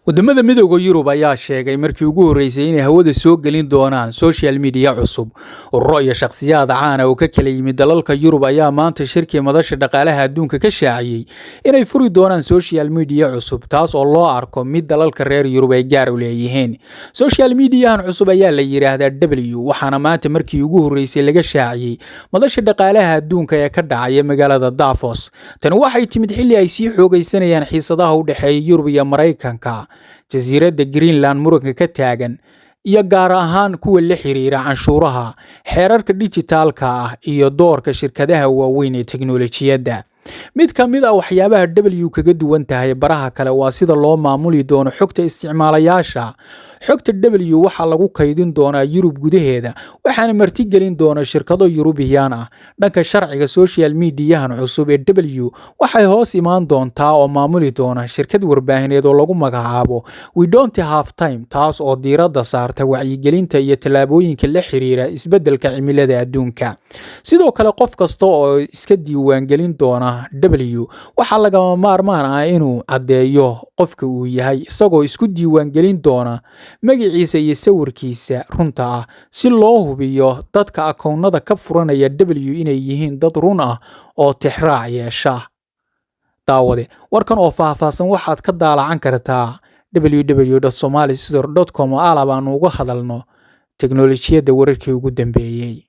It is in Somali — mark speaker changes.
Speaker 1: wadamada midowga Yurub ayaa sheegay markii ugu horeysay inay hawada soo gelin doonaan social media cusub. Ururo iyo shakhsiyaad caan ah oo ka kala yimid dalalka Yurub ayaa maanta shirkii madasha dhaqaalaha adduunka ka shaaciyay inay furi doonaan social media cusub, taas oo loo arko mid dalalka reer Yurub ay gaar u leeyihiin. Social media cusub ayaa la yiraahdaa W, waxaana maanta markii ugu horeysay laga shaaciyay madasha dhaqaalaha adduunka ee ka dhacaya magaalada Davos. Tani waxay timid xilli ay sii xoogaysanayaan xiisadaha u dhaxeeya Yurub iyo Mareykanka, jasiiradda Greenland muranka ka taagan, iyo gaar ahaan kuwa la xiriira canshuuraha, xeerarka dhijitaalka ah iyo doorka shirkadaha waaweyn ee teknoolajiyadda. Mid ka mid ah waxyaabaha W kaga duwan tahay baraha kale waa sida loo maamuli doono xogta isticmaalayaasha. Xogta W waxaa lagu kaydin doonaa Yurub gudaheeda, waxaana martigelin doona shirkado Yurubiyan ah. Dhanka sharciga, social media cusub ee W waxay hoos imaan doontaa oo maamuli doona shirkad warbaahineed oo lagu magacaabo We Don't Have Time, taas oo diiradda saarta wacyigelinta iyo tallaabooyinka la xiriira isbeddelka cimilada adduunka. Sidoo kale, qof kasta oo iska diiwaangelin doona W waxaa lagama maarmaan ah inuu caddeeyo qofka uu yahay, isagoo isku diiwaangelin doona magaciisa iyo sawirkiisa runta ah, si loo hubiyo dadka akoonnada ka furanaya W inay yihiin dad run ah oo tixraac yeesha. Daawade, warkan oo faahfaahsan waxaad ka daalacan kartaa www.somalisidor.com oo aan uga hadalno teknoolajiyadda wararkii ugu dambeeyay.